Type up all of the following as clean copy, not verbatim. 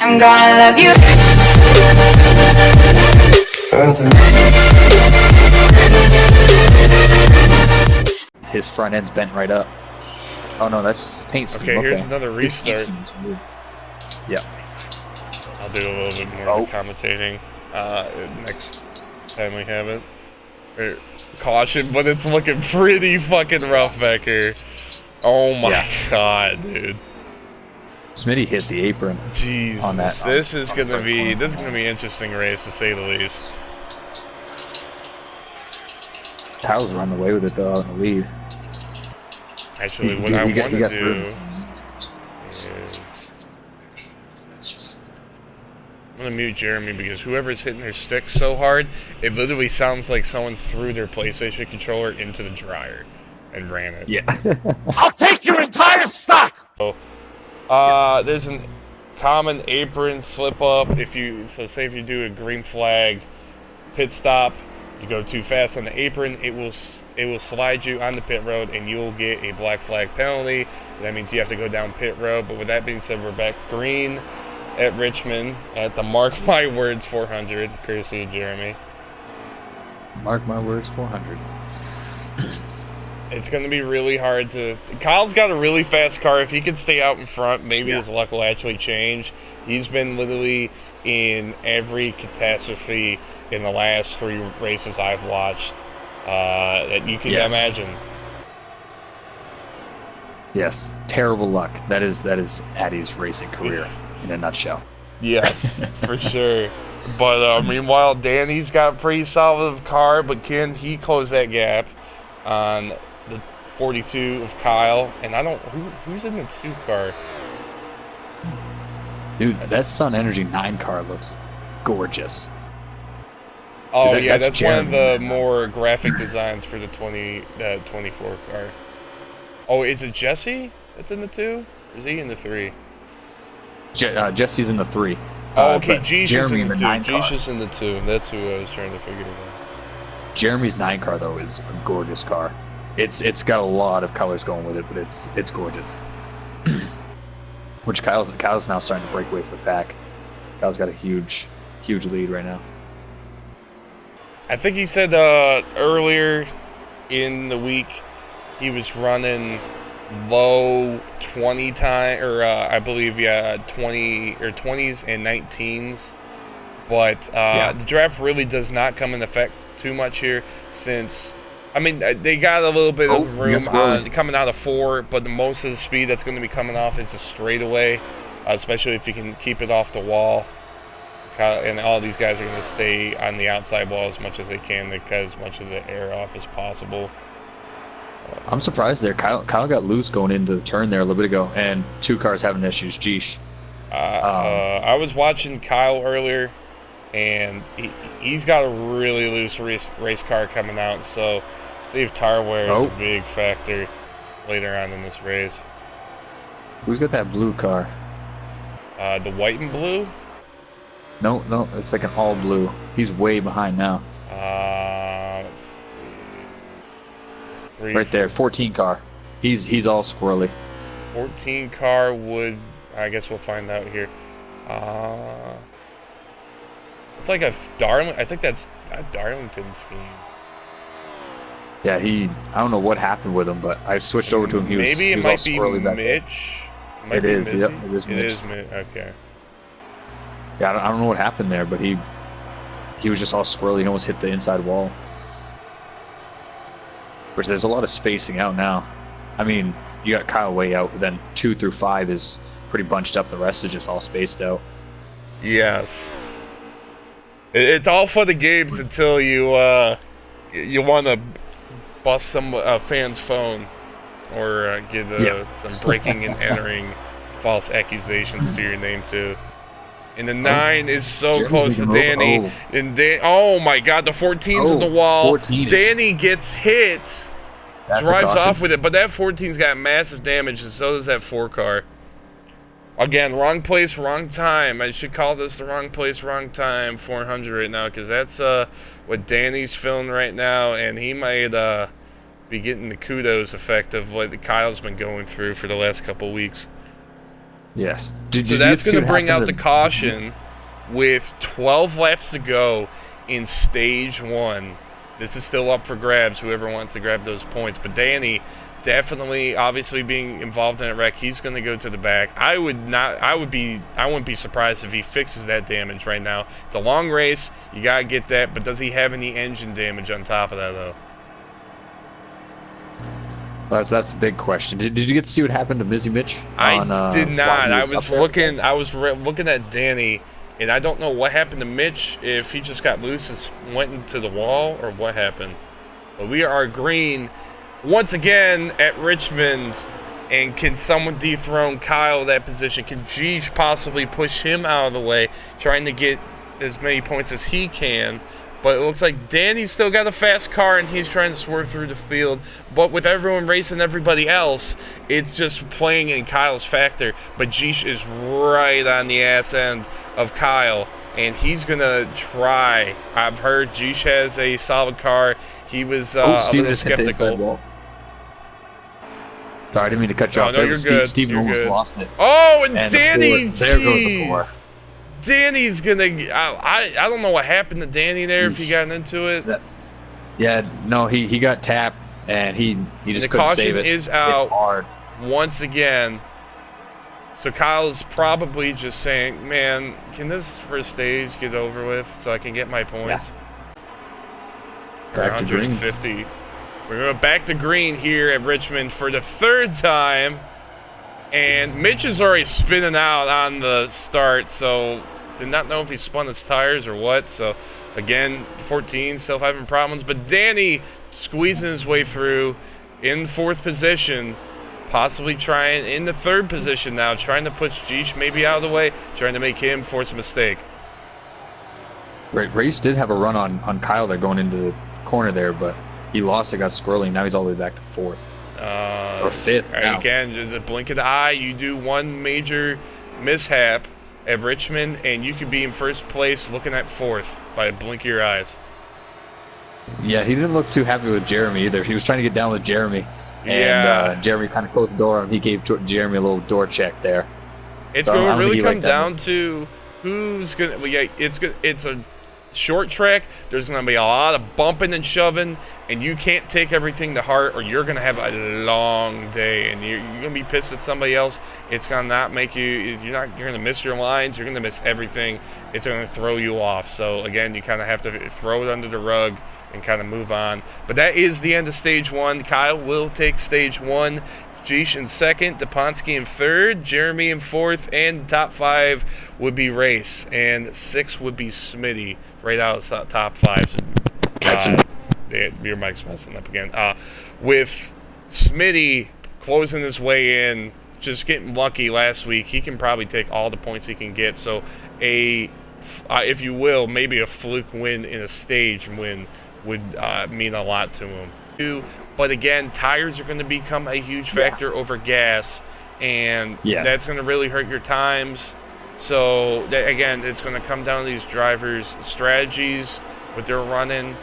I'm gonna love you. His front end's bent right up. Oh no, that's just paint scheme. Okay, here's another restart. Yep. I'll do a little bit more commentating next time we have it. Caution, but it's looking pretty fucking rough back here. Oh my god, dude. Smitty hit the apron. Jesus, on that. This is gonna be an interesting race to say the least. Kyle's running away with it though out in the lead. Actually, what I want to do is I'm gonna mute Jeremy because whoever's hitting their stick so hard, it literally sounds like someone threw their PlayStation controller into the dryer and ran it. Yeah. I'll take your entire stock! So, there's a common apron slip up. Say if you do a green flag pit stop, you go too fast on the apron, it will slide you on the pit road and you'll get a black flag penalty. That means you have to go down pit road. But with that being said, we're back green at Richmond at the Mark My Words 400, courtesy of Jeremy. Mark my words 400. It's going to be really hard to... Kyle's got a really fast car. If he can stay out in front, maybe his luck will actually change. He's been literally in every catastrophe in the last 3 races I've watched that you can imagine. Yes, terrible luck. That is Addy's racing career in a nutshell. Yes, for sure. But meanwhile, Danny's got a pretty solid car, but can he close that gap on the 42 of Kyle? And I don't... Who's in the 2 car? Dude, that Sun Energy 9 car looks gorgeous. Oh, yeah, that's one of the more graphic designs for the 24 car. Oh, is it Jesse that's in the 2? Or is he in the 3? Jesse's in the 3. Oh, okay, Jeesh is in the 2. 9 Jeesh is in the 2. That's who I was trying to figure out. Jeremy's 9 car, though, is a gorgeous car. It's got a lot of colors going with it, but it's gorgeous. Which Kyle's now starting to break away from the pack. Kyle's got a huge lead right now. I think he said earlier in the week he was running low 20 time, or I believe 20 or 20s and 19s. But the draft really does not come in effect too much here, since I mean they got a little bit of room coming out of 4, but the most of the speed that's going to be coming off is a straightaway, especially if you can keep it off the wall. And all these guys are going to stay on the outside wall as much as they can to cut as much of the air off as possible. I'm surprised there. Kyle got loose going into the turn there a little bit ago, and 2 cars having issues. Jeesh. I was watching Kyle earlier, and he's got a really loose race car coming out, so see if tire wear is a big factor later on in this race. Who's got that blue car? The white and blue? No, it's like an all blue. He's way behind now. Let's see. Right there, 14 car. He's all squirrely. 14 car would... I guess we'll find out here. It's like a I think that's a Darlington scheme. Yeah, I don't know what happened with him, but I switched over to him. Maybe it might be Mitch. It is, yep, it is Mitch. It is Mitch, okay. Yeah, I don't know what happened there, but he was just all squirrely. He almost hit the inside wall. Which there's a lot of spacing out now. I mean, you got Kyle way out, but then 2 through 5 is pretty bunched up. The rest is just all spaced out. Yes. It's all for the games until you want to bust some fan's phone or get some breaking and entering false accusations to your name too. And the 9 is so close to Danny. And oh my God, the 14's on the wall. Danny gets hit, drives off with it, but that 14's got massive damage, and so does that 4 car. Again, wrong place, wrong time. I should call this the wrong place, wrong time 400 right now, because that's what Danny's feeling right now, and he might be getting the kudos effect of what Kyle's been going through for the last couple weeks. Yes. So that's going to bring out the caution with 12 laps to go in stage 1. This is still up for grabs, whoever wants to grab those points. But Danny, definitely, obviously being involved in a wreck, he's going to go to the back. I wouldn't be surprised if he fixes that damage right now. It's a long race, you got to get that, but does he have any engine damage on top of that, though? That's the big question. Did you get to see what happened to Mizzy Mitch? I did not. I was looking at Danny, and I don't know what happened to Mitch, if he just got loose and went into the wall, or what happened. But we are green once again at Richmond, and can someone dethrone Kyle in that position? Can Jeesh possibly push him out of the way, trying to get as many points as he can? But it looks like Danny's still got a fast car, and he's trying to swerve through the field. But with everyone racing everybody else, it's just playing in Kyle's factor. But Jeesh is right on the ass end of Kyle, and he's going to try. I've heard Jeesh has a solid car. He was a little skeptical. Sorry, I didn't mean to cut you off. No, you're good. Steve almost lost it. Oh, and Danny, there goes the 4. Danny's gonna. I don't know what happened to Danny there. If he got into it. Yeah, no, he got tapped and he just couldn't save it. The caution is out once again. So Kyle's probably just saying, "Man, can this first stage get over with so I can get my points?" Yeah. Back to green. 150. We're going back to green here at Richmond for the 3rd time. And Mitch is already spinning out on the start, so did not know if he spun his tires or what. So, again, 14 still having problems. But Danny squeezing his way through in 4th position, possibly trying in the 3rd position now, trying to push Jeesh maybe out of the way, trying to make him force a mistake. Right, Race did have a run on Kyle there going into the corner there, but he lost it, got squirrely. Now he's all the way back to 4th. Or 5th. Right, again, just a blink of the eye. You do one major mishap at Richmond, and you could be in 1st place looking at 4th by a blink of your eyes. Yeah, he didn't look too happy with Jeremy either. He was trying to get down with Jeremy. And Jeremy kind of closed the door, and he gave Jeremy a little door check there. It's going to really come down to who's going to... Well, yeah, it's a short track. There's going to be a lot of bumping and shoving, and you can't take everything to heart, or you're going to have a long day, and you're going to be pissed at somebody else. It's going to not make you... You're going to miss your lines. You're going to miss everything. It's going to throw you off. So, again, you kind of have to throw it under the rug and kind of move on. But that is the end of Stage 1. Kyle will take Stage 1. Jeesh in 2nd, Duponsky in 3rd, Jeremy in 4th, and top 5 would be Race, and 6 would be Smitty, right out of top 5. So, your mic's messing up again. With Smitty closing his way in, just getting lucky last week, he can probably take all the points he can get. So, if you will, maybe a fluke win in a stage win would mean a lot to him. But again, tires are going to become a huge factor over gas, and that's going to really hurt your times. So, again, it's going to come down to these drivers' strategies, what they're running,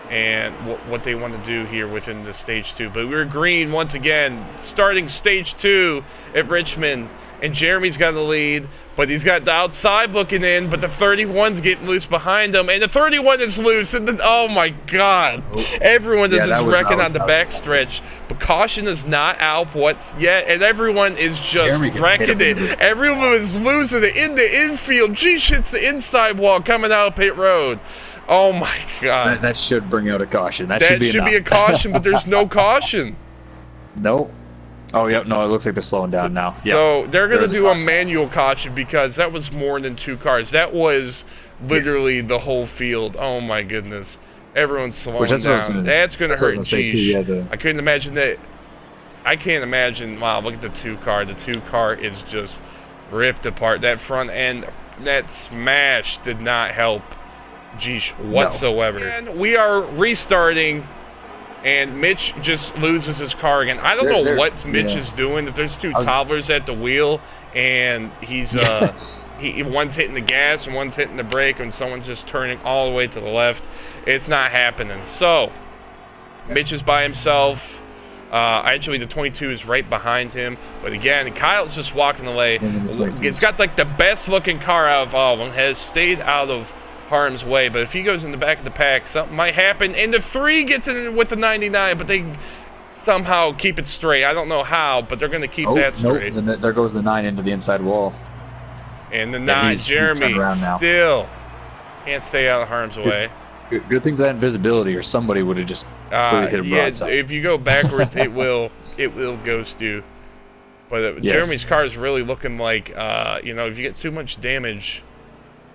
and what they want to do here within the Stage 2. But we're green once again, starting Stage 2 at Richmond, and Jeremy's got the lead, but he's got the outside looking in, but the 31's getting loose behind him, and the 31 is loose, and then, oh my God, everyone is just wrecking on the backstretch, but caution is not out yet, and everyone is just wrecking it. Everyone is losing it in the infield. Jeesh hits the inside wall coming out of pit road. Oh my God. That should bring out a caution. That should be a caution, but there's no caution. Nope. Oh, yep, no, it looks like they're slowing down now. Yep. So they're going to do a manual caution because that was more than 2 cars. That was literally the whole field. Oh, my goodness. Everyone's slowing down. That's going to hurt Jeesh. I couldn't imagine that. I can't imagine. Wow, look at the 2 car. The 2 car is just ripped apart. That front end, that smash did not help Jeesh whatsoever. No. And we are restarting. And Mitch just loses his car again. I don't know what Mitch is doing. If there's 2 toddlers at the wheel, and he's one's hitting the gas and one's hitting the brake, and someone's just turning all the way to the left, it's not happening. So Mitch is by himself. Actually, the 22 is right behind him. But again, Kyle's just walking away. It's got like the best looking car out of all of them. Has stayed out of harm's way. But if he goes in the back of the pack, something might happen. And the 3 gets in with the 99, but they somehow keep it straight. I don't know how, but they're going to keep that straight. Nope. There goes the 9 into the inside wall. And the 9, Jeremy, still can't stay out of harm's way. Good thing for that invisibility, or somebody would have just really hit him broadside. If you go backwards, it will ghost you. But Jeremy's car is really looking like, if you get too much damage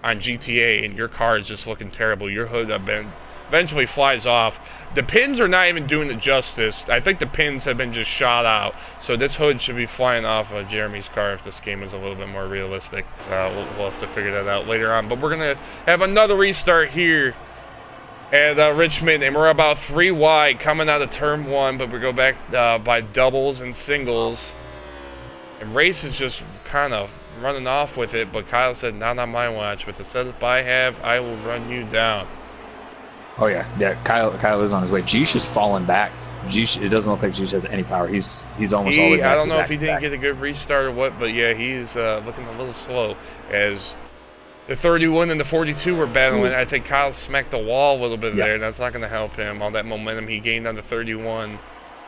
on GTA and your car is just looking terrible, your hood eventually flies off. The pins are not even doing it justice. I think the pins have been just shot out. So this hood should be flying off of Jeremy's car if this game is a little bit more realistic. We'll have to figure that out later on. But we're going to have another restart here at Richmond, and we're about 3 wide coming out of turn 1, but we go back by doubles and singles. And Race is just kind of running off with it, but Kyle said, not on my watch. With the setup I have, I will run you down. Oh, yeah. Kyle is on his way. Jeesh is falling back. It doesn't look like Jeesh has any power. He's almost all the way back. I don't know if he didn't get a good restart or what, but yeah, he's looking a little slow as the 31 and the 42 were battling. I think Kyle smacked the wall a little bit there, and that's not going to help him. All that momentum he gained on the 31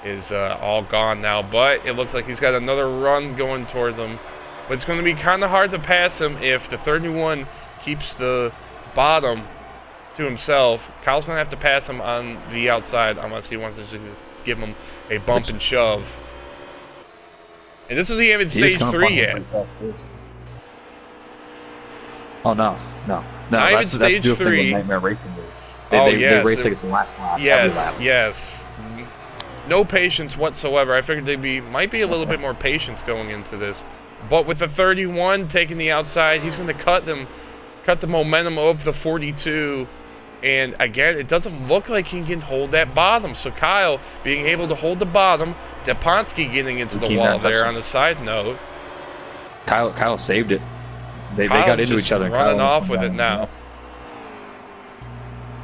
is all gone now. But it looks like he's got another run going towards him. But it's going to be kind of hard to pass him if the 31 keeps the bottom to himself. Kyle's going to have to pass him on the outside unless he wants to just give him a bump and shove. And this isn't even stage 3 yet. Oh, no. That's stage the 3. Nightmare Racing moves. They race like it's the last lap. Yes. No patience whatsoever. I figured might be a little bit more patience going into this. But with the 31 taking the outside, he's going to cut the momentum of the 42. And again, it doesn't look like he can hold that bottom. So Kyle being able to hold the bottom, Deponsky getting into the wall there on the side note. Kyle saved it. They got into each other. Running off with it now.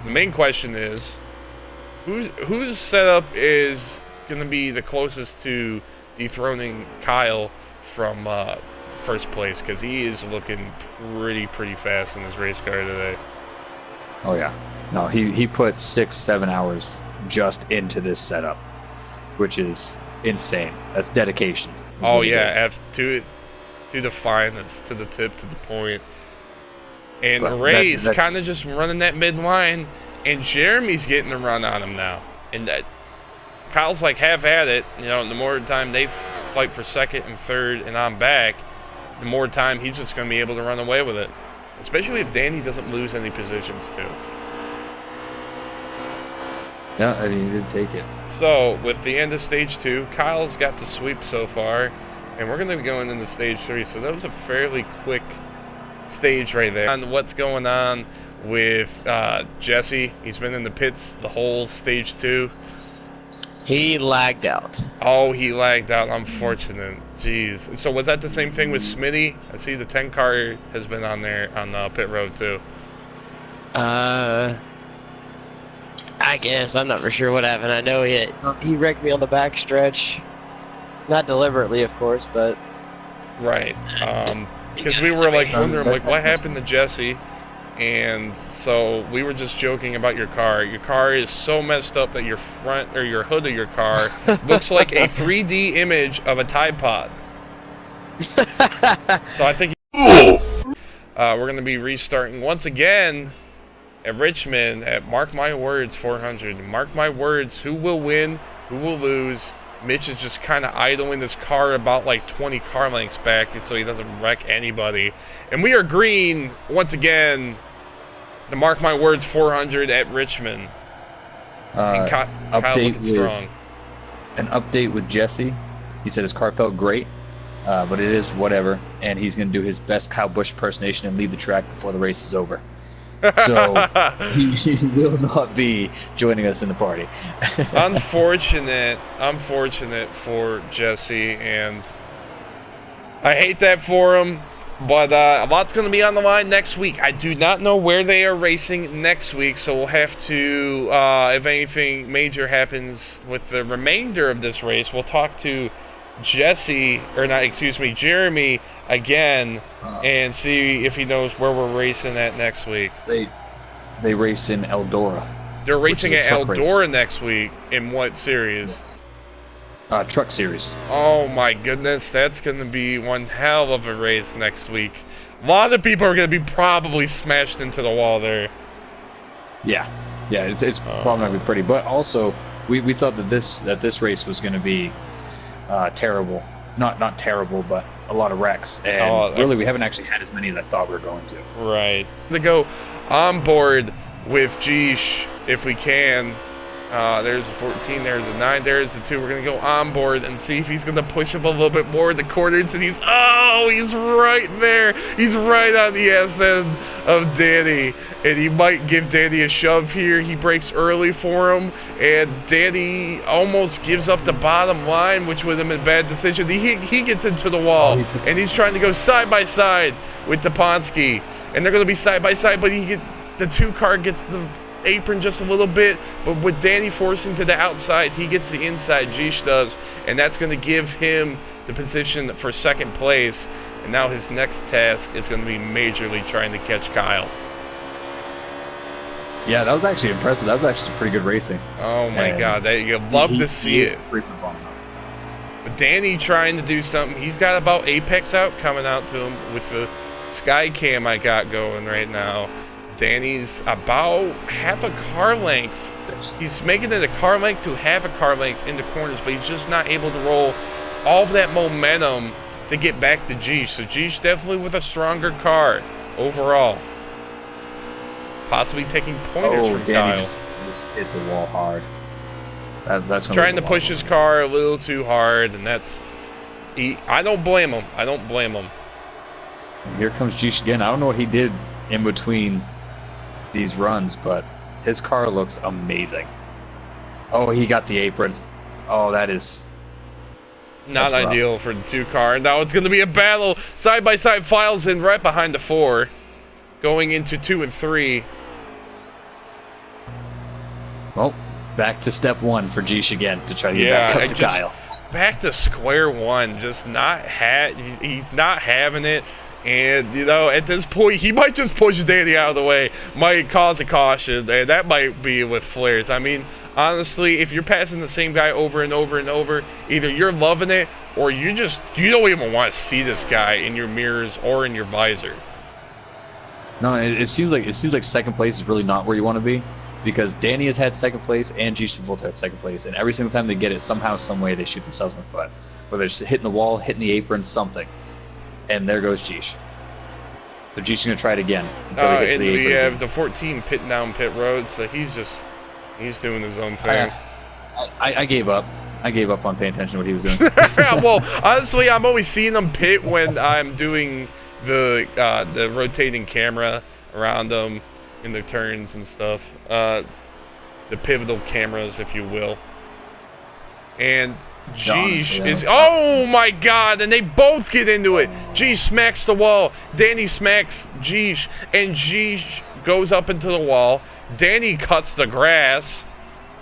The main question is, whose setup is going to be the closest to dethroning Kyle from first place? Because he is looking pretty fast in his race car today. Oh yeah, no, he put 6-7 hours just into this setup, which is insane. That's dedication. Oh yeah, to the finest, to the tip, to the point. And Ray's kind of just running that midline, and Jeremy's getting the run on him now. And Kyle's like half at it. The more time they fight for second and third, and I'm back, the more time he's just going to be able to run away with it. Especially if Danny doesn't lose any positions too. Yeah, I mean, he did take it. So with the end of stage 2, Kyle's got the sweep so far. And we're going to be going into stage 3, so that was a fairly quick stage right there. On what's going on with Jesse, he's been in the pits the whole stage 2. He lagged out. Oh, he lagged out. Unfortunate. Jeez. So was that the same thing with Smitty? I see the 10 car has been on there on pit road too. I guess. I'm not for sure what happened. I know he wrecked me on the back stretch. Not deliberately, of course, but... Right. Because we were like wondering, like, what happened to Jesse? And so we were just joking about your car. Your car is so messed up that your front, or your hood of your car, looks like a 3D image of a Tide Pod. So I think we're going to be restarting once again at Richmond at Mark My Words 400. Mark my words, who will win, who will lose. Mitch is just kind of idling this car about like 20 car lengths back so he doesn't wreck anybody. And we are green once again. The Mark My Words 400 at Richmond. Kyle looking strong. An update with Jesse. He said his car felt great, but it is whatever. And he's going to do his best Kyle Busch impersonation and leave the track before the race is over. So he will not be joining us in the party. Unfortunate for Jesse, and I hate that for him. But a lot's going to be on the line next week. I do not know where they are racing next week, so we'll have to, if anything major happens with the remainder of this race, we'll talk to Jeremy again and see if he knows where we're racing at next week. They race in Eldora. They're racing at Eldora race. Next week. In what series? Truck series. Oh my goodness, that's going to be one hell of a race next week. A lot of people are going to be probably smashed into the wall there. Yeah, it's probably not going to be pretty. But also, we thought that this race was going to be terrible. Not terrible, but a lot of wrecks. And really, we haven't actually had as many as I thought we were going to. Right. To go on board with Jeesh if we can. There's the 14, there's the 9, there's the 2. We're going to go on board and see if he's going to push up a little bit more in the corners. And he's right there. He's right on the ass end of Danny. And he might give Danny a shove here. He breaks early for him. And Danny almost gives up the bottom line, which would have been a bad decision. He gets into the wall. And he's trying to go side by side with the Ponsky. And they're going to be side by side, but the 2 car gets the apron just a little bit, but with Danny forcing to the outside, he gets the inside, Jeesh does, and that's going to give him the position for second place. And now his next task is going to be majorly trying to catch Kyle. Yeah, that was actually impressive. That was actually some pretty good racing. Oh my God, you'd love to see it. But Danny trying to do something. He's got about Apex out coming out to him with the sky cam I got going right now. Danny's about half a car length. He's making it a car length to half a car length in the corners, but he's just not able to roll all of that momentum to get back to Jeesh. So Jeesh definitely with a stronger car overall. Possibly taking pointers from Danny Kyle. just hit the wall hard. That's trying to push his car a little too hard, and I don't blame him. I don't blame him. And here comes Jeesh again. I don't know what he did in between these runs, but his car looks amazing. Oh, he got the apron. Oh, that is not ideal for the 2 car. Now it's going to be a battle. Side by side files in right behind the 4, going into 2 and 3. Well, back to step 1 for Jeesh again to try to get back up to Kyle. Back to square one. Just he's not having it. And, at this point, he might just push Danny out of the way. Might cause a caution. And that might be with flares. I mean, honestly, if you're passing the same guy over and over and over, either you're loving it or you don't even want to see this guy in your mirrors or in your visor. No, it seems like second place is really not where you want to be, because Danny has had second place and Jeesh have both had second place. And every single time they get it, somehow, some way, they shoot themselves in the foot. Whether it's hitting the wall, hitting the apron, something. And there goes Jeesh. So Jeesh is going to try it again. And we have the 14 pitting down pit road, so he's doing his own thing. I gave up. I gave up on paying attention to what he was doing. Well, honestly, I'm always seeing him pit when I'm doing the rotating camera around them in the turns and stuff. The pivotal cameras, if you will. And Jeesh is... Oh, my God! And they both get into it. Jeesh smacks the wall. Danny smacks Jeesh. And Jeesh goes up into the wall. Danny cuts the grass.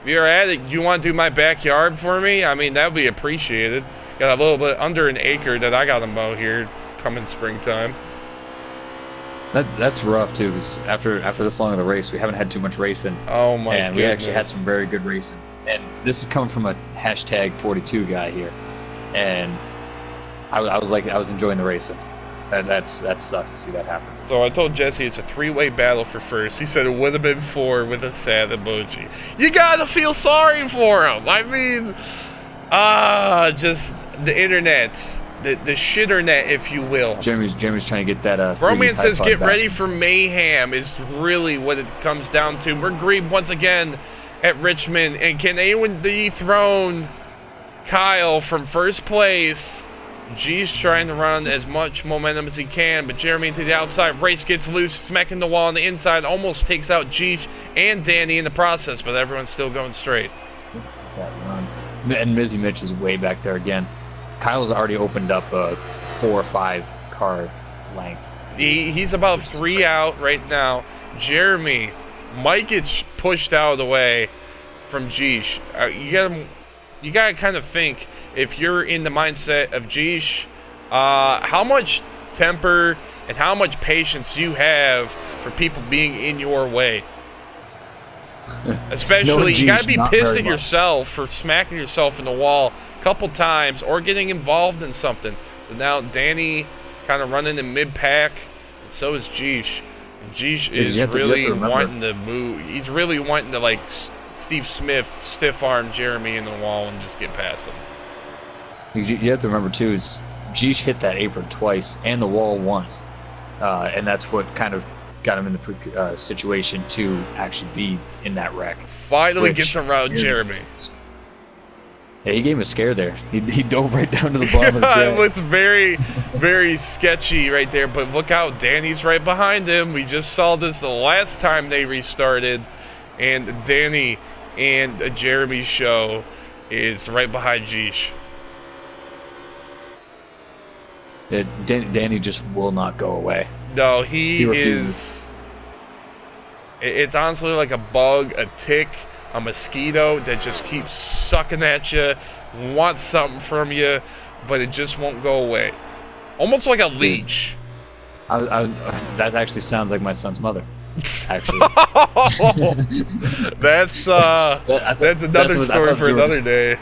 If you're at it, you want to do my backyard for me? I mean, that would be appreciated. Got a little bit under an acre that I got to mow here coming springtime. That's rough, too, because after this long of the race, we haven't had too much racing. Oh, my goodness. And we actually had some very good racing. And this is coming from a #42 guy here, and I was enjoying the racing. That sucks to see that happen. So I told Jesse it's a 3-way battle for first. He said it would have been 4 with a sad emoji. You gotta feel sorry for him. I mean, just the internet, the shitternet, if you will. Jeremy's trying to get that. Roman says get ready for mayhem is really what it comes down to. We're Grebe once again at Richmond, and can anyone dethrone Kyle from first place? G's trying to run as much momentum as he can, but Jeremy to the outside. Race gets loose, smacking the wall on the inside, almost takes out G and Danny in the process, but everyone's still going straight. That run. And Mizzy Mitch is way back there again. Kyle's already opened up a 4 or 5 car length. He's about 3 out right now. Jeremy might get pushed out of the way from Jeesh. You gotta kind of think, if you're in the mindset of Jeesh, how much temper and how much patience you have for people being in your way. Especially, you gotta be pissed at yourself for smacking yourself in the wall a couple times or getting involved in something. So now Danny kind of running in mid-pack, and so is Jeesh. Jeesh is really wanting to move. He's really wanting to, like, Steve Smith stiff-arm Jeremy in the wall and just get past him. You have to remember, too, is Jeesh hit that apron twice and the wall once. And that's what kind of got him in the situation to actually be in that wreck. Finally gets around Jeremy. Yeah, he gave him a scare there. He dove right down to the bottom of the track. It looks very, very sketchy right there, but look out, Danny's right behind him. We just saw this the last time they restarted, and Danny and Jeremy's show is right behind Jeesh. Danny just will not go away. No, he is. It's honestly like a bug, a tick, a mosquito that just keeps sucking at you, wants something from you, but it just won't go away. Almost like a leech. That actually sounds like my son's mother. Actually. That's another story for another day.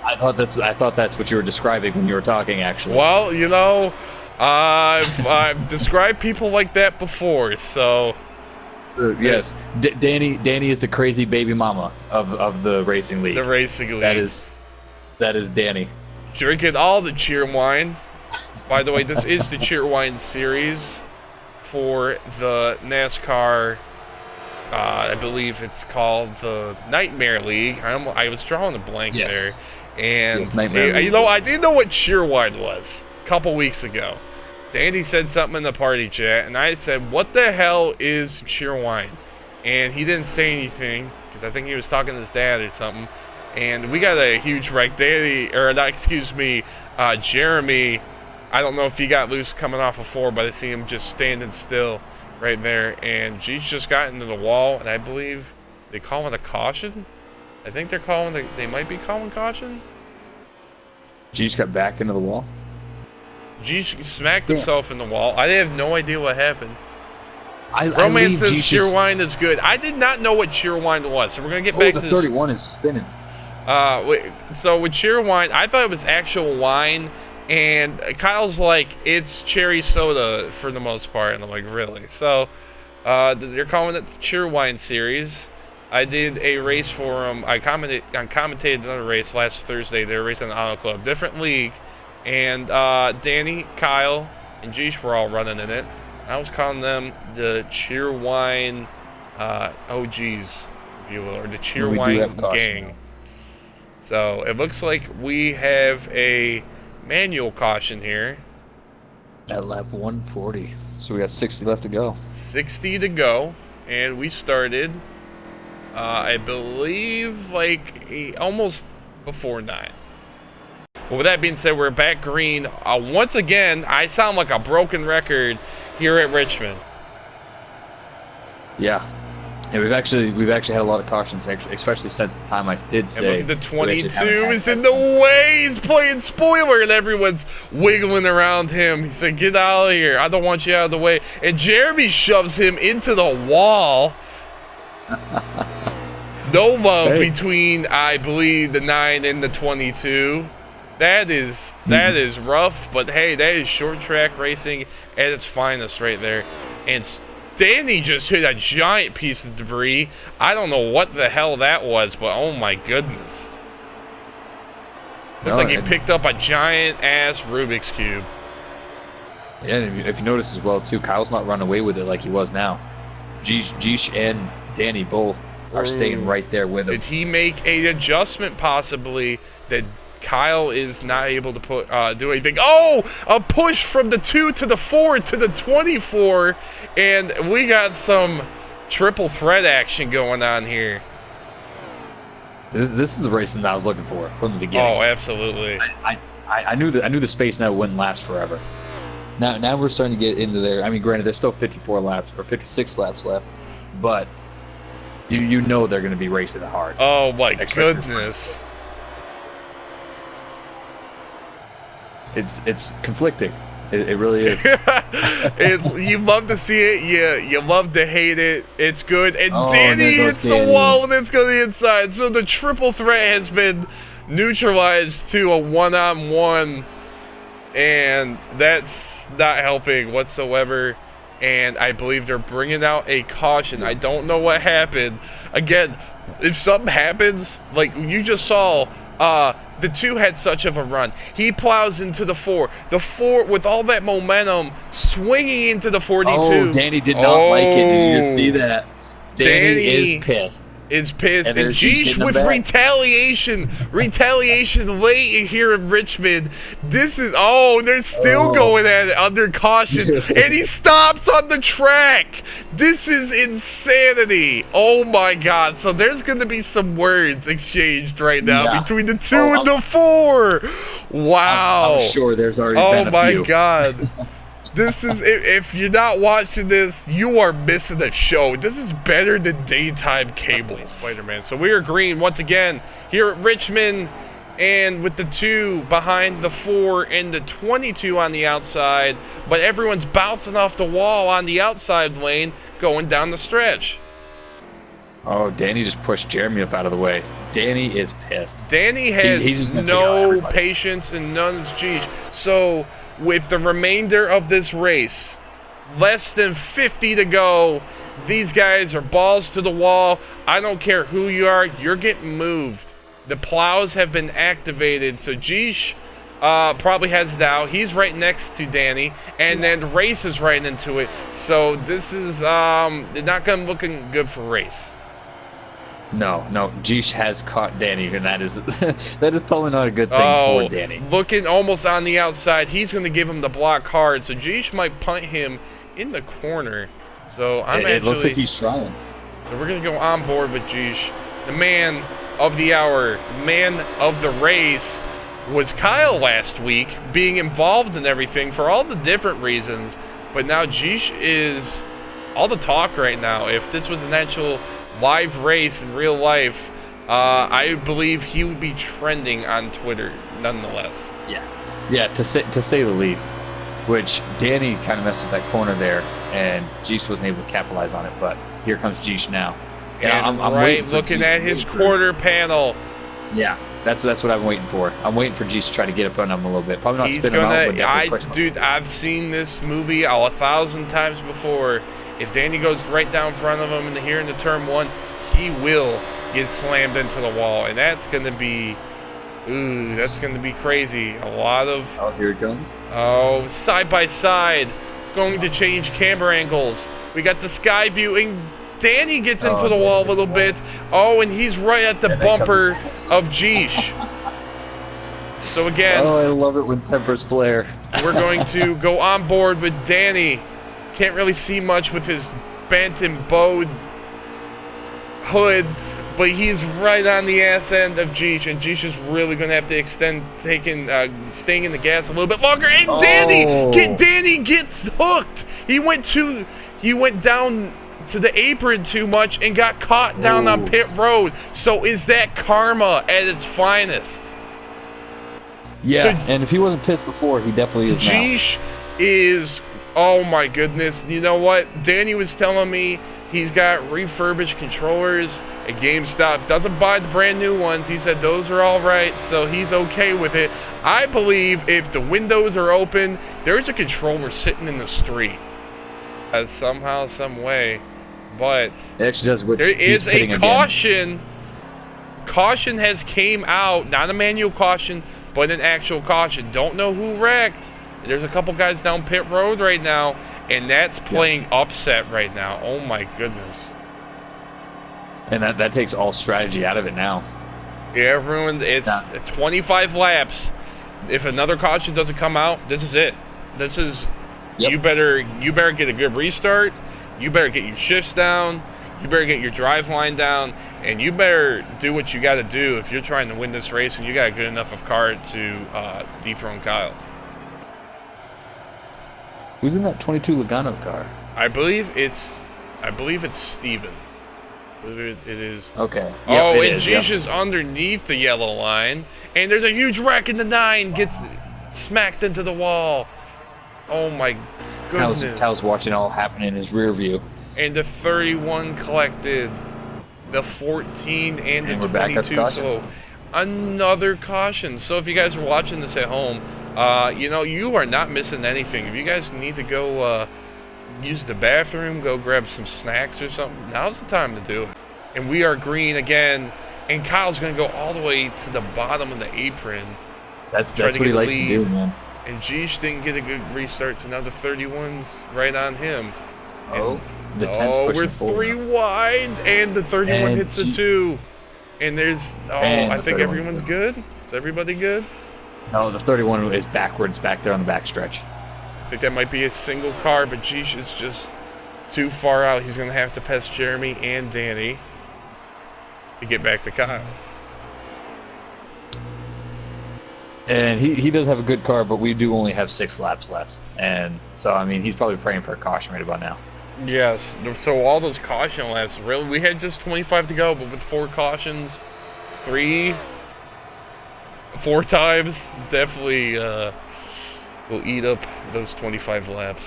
I thought that's what you were describing when you were talking, actually. Well, you know, I've described people like that before, so. Yes, Danny is the crazy baby mama of the racing league. The racing league. That is Danny. Drinking all the cheer wine. By the way, this is the cheer wine series for the NASCAR. I believe it's called the Nightmare League. I was drawing a blank there. And, you know, I didn't know what cheer wine was a couple weeks ago. Danny said something in the party chat, and I said, what the hell is cheer wine? And he didn't say anything, because I think he was talking to his dad or something. And we got a huge wreck. Jeremy, I don't know if he got loose coming off of 4, but I see him just standing still right there. And Jeesh just got into the wall, and I believe they call it a caution? I think they might be calling caution. Jeesh got back into the wall? Jeesh smacked himself in the wall. I have no idea what happened. Romance says cheer wine is good. I did not know what cheer wine was, so we're going to get back to this. The 31 is spinning. So with cheer wine, I thought it was actual wine, and Kyle's like, it's cherry soda for the most part, and I'm like, really? So they're calling it the cheer wine series. I did a race for them. I commentated another race last Thursday. They were racing the Auto Club, different league. And Danny, Kyle, and Jeesh were all running in it. I was calling them the Cheer Wine OGs, if you will, or the Cheer Wine Gang. So it looks like we have a manual caution here. At lap 140. So we got 60 left to go. 60 to go. And we started, I believe, like almost before 9. Well, with that being said, we're back green. Once again, I sound like a broken record here at Richmond. Yeah. We've actually had a lot of cautions, especially since the time I did say. And look at the 22 is in the way. He's playing spoiler, and everyone's wiggling around him. He said, "Get out of here! I don't want you out of the way." And Jeremy shoves him into the wall. No love between, I believe, the 9 and the 22. That is rough, but hey, that is short track racing at its finest right there. And Danny just hit a giant piece of debris. I don't know what the hell that was, but oh my goodness. Looks like he picked up a giant ass Rubik's Cube. Yeah, and if you notice as well too, Kyle's not running away with it like he was now. Jeesh and Danny both are staying right there with him. Did he make an adjustment possibly that Kyle is not able to do anything? Oh, a push from the 2 to the 4 to the 24, and we got some triple threat action going on here. This is the racing that I was looking for from the beginning. Oh, absolutely. I knew the space now wouldn't last forever. Now we're starting to get into there. I mean, granted, there's still 54 laps or 56 laps left, but you know they're going to be racing hard. Oh my goodness. It's conflicting. It really is. You love to see it. You love to hate it. It's good. And Danny hits the wall and it's going to the inside. So the triple threat has been neutralized to a one-on-one, and that's not helping whatsoever. And I believe they're bringing out a caution. I don't know what happened. Again, if something happens, like you just saw, the 2 had such of a run. He plows into the 4. The 4, with all that momentum, swinging into the 42. Oh, Danny did not like it. Did you see that? Danny is pissed. And Jeesh with retaliation late here in Richmond. This is, they're still going at it under caution. And he stops on the track. This is insanity. Oh my God. So there's going to be some words exchanged right now between the 2 and the 4. Wow. I'm sure there's already been a few. Oh my God. This is, if you're not watching this, you are missing the show. This is better than daytime cable, Spider-Man. So we are green once again here at Richmond, and with the 2 behind the 4 and the 22 on the outside, but everyone's bouncing off the wall on the outside lane going down the stretch. Oh, Danny just pushed Jeremy up out of the way. Danny is pissed. Danny has he's no patience and none's Jeesh. So with the remainder of this race, less than 50 to go, these guys are balls to the wall. I don't care who you are, you're getting moved. The plows have been activated, so Jeesh probably has it out. He's right next to Danny, and then Race is right into it. So this is not going to looking good for Race. No, Jeesh has caught Danny, and that is probably not a good thing for Danny. Looking almost on the outside. He's going to give him the block hard, so Jeesh might punt him in the corner. So it looks like he's trying. So we're going to go on board with Jeesh. The man of the hour, man of the race, was Kyle last week, being involved in everything for all the different reasons. But now Jeesh is all the talk right now. If this was an actual live race in real life, I believe he would be trending on Twitter nonetheless. Yeah, to say the least. Which Danny kind of messed with that corner there, and Jeesh wasn't able to capitalize on it. But here comes Jeesh now. And I'm looking at his quarter panel. Yeah, that's what I'm waiting for. I'm waiting for Jeesh to try to get up on him a little bit. Probably not spin him out, but definitely push him. Dude, I've seen this movie 1,000 times before. If Danny goes right down front of him here in the turn 1, he will get slammed into the wall, and that's going to be, that's going to be crazy. A lot of, here it comes. Side by side, going to change camera angles. We got the sky view, and Danny gets into the wall a little bit. And he's right at the bumper of Jeesh. So again, I love it when tempers flare. We're going to go on board with Danny. Can't really see much with his bent and bowed hood, but he's right on the ass end of Jeesh, and Jeesh is really going to have to staying in the gas a little bit longer. And Danny gets hooked. He went down to the apron too much and got caught down on pit road. So is that karma at its finest? Yeah, and if he wasn't pissed before, he definitely is now. Jeesh is, oh my goodness. You know what? Danny was telling me he's got refurbished controllers at GameStop. Doesn't buy the brand new ones. He said those are all right, so he's okay with it. I believe if the windows are open, there's a controller sitting in the street. Somehow, some way. But it actually does. There is a caution. Caution has came out. Not a manual caution, but an actual caution. Don't know who wrecked. There's a couple guys down pit road right now, and that's playing upset right now. Oh my goodness. And that takes all strategy out of it now. Yeah, everyone, it's 25 laps. If another caution doesn't come out, this is it. This is you better get a good restart. You better get your shifts down. You better get your drive line down, and you better do what you got to do if you're trying to win this race and you got a good enough of car to dethrone Kyle. Who's in that 22 Logano car? I believe it's Steven. I believe it is. Okay. Yep, Oh, it and is, Jeesh yep. is underneath the yellow line, and there's a huge wreck in the 9. Gets smacked into the wall. Oh my goodness. Kyle's watching all happen in his rear view. And the 31 collected. The 14 and the we're back up to 22. caution. So another caution. So if you guys are watching this at home, you know, you are not missing anything. If you guys need to go use the bathroom, go grab some snacks or something, now's the time to do it. And we are green again, and Kyle's going to go all the way to the bottom of the apron. That's what he likes to do, man. And Jeesh didn't get a good restart, so now the 31's right on him. Oh, and, the 10's pushing we're forward. 3 wide, and the 31 And hits the 2. And there's, And I the think 31's everyone's good. Is everybody good? No, the 31 is backwards back there on the backstretch. I think that might be a single car, but Jeesh is just too far out. He's going to have to pass Jeremy and Danny to get back to Kyle. And he does have a good car, but we do only have 6 laps left. And so, I mean, he's probably praying for a caution right about now. Yes, so all those caution laps, really, we had just 25 to go, but with 4 cautions, 4 times, definitely will eat up those 25 laps.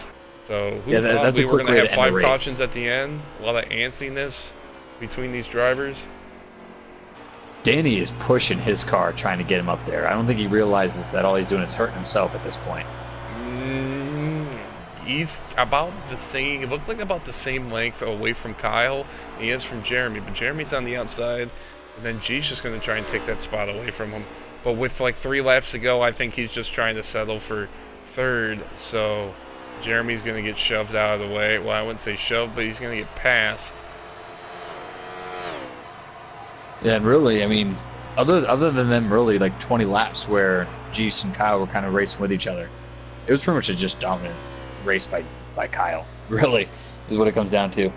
So who thought that's we a were quick going way to to have end the 5 race. cautions at the end? A lot of antsiness between these drivers. Danny is pushing his car, trying to get him up there. I don't think he realizes that all he's doing is hurting himself at this point. He's about the same, it looks like about the same length away from Kyle he is from Jeremy, but Jeremy's on the outside, and then G's just going to try and take that spot away from him. But with like 3 laps to go, I think he's just trying to settle for 3rd, so Jeremy's going to get shoved out of the way. Well, I wouldn't say shoved, but he's going to get passed. Yeah, and really, I mean, other than them really like 20 laps where Jeese and Kyle were kind of racing with each other, it was pretty much a just dominant race by Kyle. Really, is what it comes down to.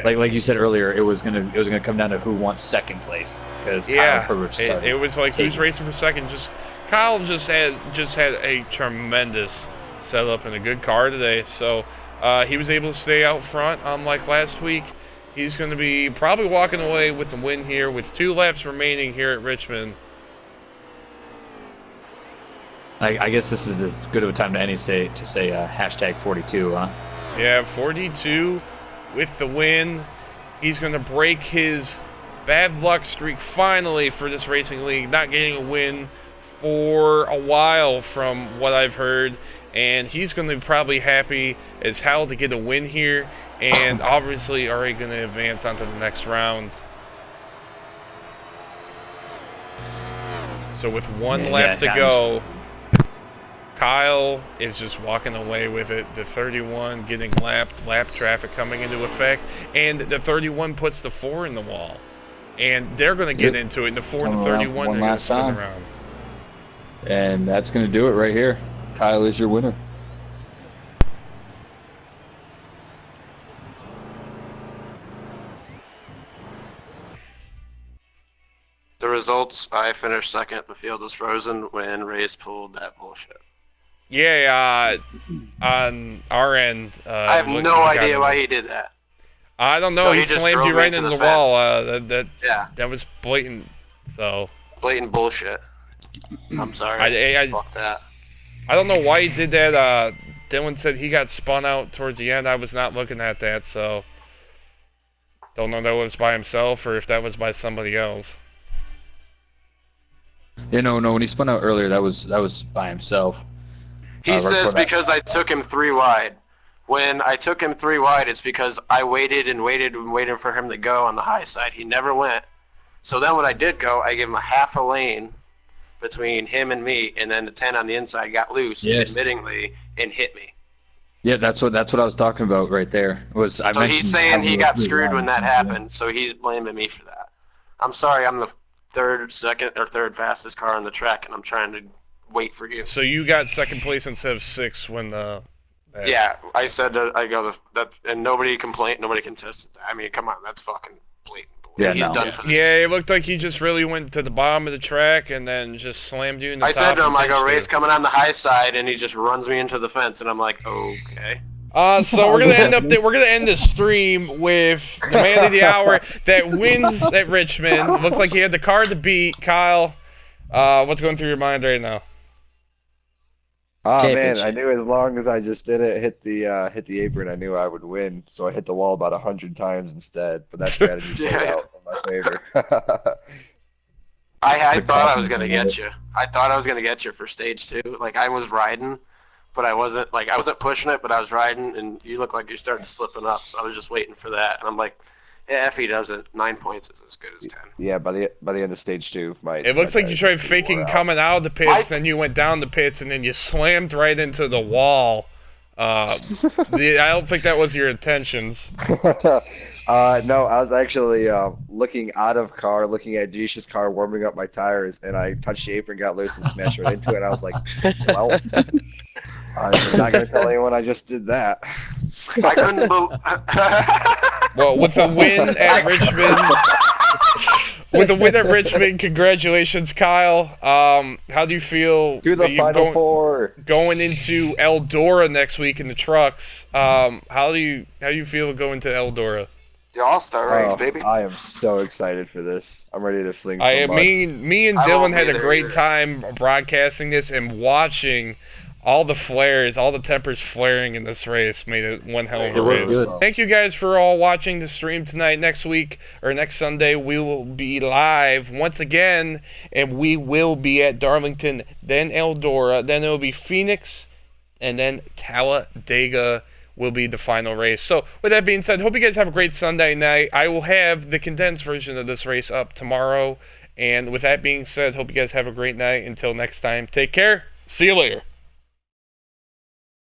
Like you said earlier, it was gonna come down to who wants 2nd place, because Yeah, Kyle pretty much it was like who's racing for 2nd. Just Kyle just had a tremendous setup and a good car today, so he was able to stay out front. Unlike last week, he's going to be probably walking away with the win here with 2 laps remaining here at Richmond. I guess this is as good of a time to say hashtag 42, huh? Yeah, 42 with the win. He's going to break his bad luck streak finally for this racing league, not getting a win for a while from what I've heard. And he's going to be probably happy as hell to get a win here, and obviously already going to advance onto the next round. So with 1 lap to go, Kyle is just walking away with it. The 31 getting lap traffic coming into effect, and the 31 puts the 4 in the wall, and they're going to get into it. And the 4 and the 31 are going to spin around. And that's going to do it right here. Kyle is your winner. The results, I finished 2nd. The field was frozen when Reyes pulled that bullshit. Yeah, on our end. I have no idea why he did that. I don't know. No, he just slammed drove you me right into into the the wall. Yeah. That was blatant. So. Blatant bullshit. I'm sorry. Fuck that. I don't know why he did that. Dylan said he got spun out towards the end. I was not looking at that, so don't know if that was by himself or if that was by somebody else. Yeah, no. When he spun out earlier, that was by himself. He says because I took him 3 wide. When I took him 3 wide, it's because I waited and waited and waited for him to go on the high side. He never went. So then when I did go, I gave him a half a lane between him and me, and then the 10 on the inside got loose, admittingly, and hit me. Yeah, that's what I was talking about right there. So he's saying he got screwed when that happened, so he's blaming me for that. I'm sorry, I'm the second or third fastest car on the track, and I'm trying to wait for you. So you got 2nd place instead of 6th when the... Yeah, I said that and nobody complained, nobody contested that. I mean, come on, that's fucking blatant bullshit. Yeah, he's done for the Yeah, season. it looked like he just really went to the bottom of the track and then just slammed you in the top. I said to him, I go, and race coming on the high side, and he just runs me into the fence, and I'm like, okay. So we're gonna end up. We're gonna end the stream with the man of the hour that wins at Richmond. Looks like he had the car to beat. Kyle, what's going through your mind right now? Oh man, I knew as long as I just didn't hit the apron, I knew I would win. So I hit the wall about 100 times instead. But that strategy played out in my favor. I thought I was gonna get you. I thought I was gonna get you for stage 2. Like I was riding, but I wasn't pushing it, but I was riding, and you look like you're starting to slipping up. So I was just waiting for that, and I'm like, yeah, if he doesn't, 9 points is as good as 10. Yeah, by the end of stage 2, it looks like you tried faking coming out of the pits, then you went down the pits, and then you slammed right into the wall. I don't think that was your intentions. No, I was actually looking out of car, looking at Jisha's car, warming up my tires, and I touched the apron, got loose, and smashed right into it. And I was like, well, I'm not going to tell anyone I just did that. I couldn't believe. Well, with the win at Richmond, congratulations, Kyle. How do you feel? To the Final Four. Going into Eldora next week in the trucks. How do you feel going to Eldora? The All-Star race, baby. I am so excited for this. I'm ready to fling some mud. Me and Dylan had a great time broadcasting this and watching all the flares, all the tempers flaring in this race made it one hell of a race. Good. Thank you guys for all watching the stream tonight. Next week, or next Sunday, we will be live once again, and we will be at Darlington, then Eldora, then it will be Phoenix, and then Talladega will be the final race. So, with that being said, hope you guys have a great Sunday night. I will have the condensed version of this race up tomorrow, and with that being said, hope you guys have a great night. Until next time, take care. See you later.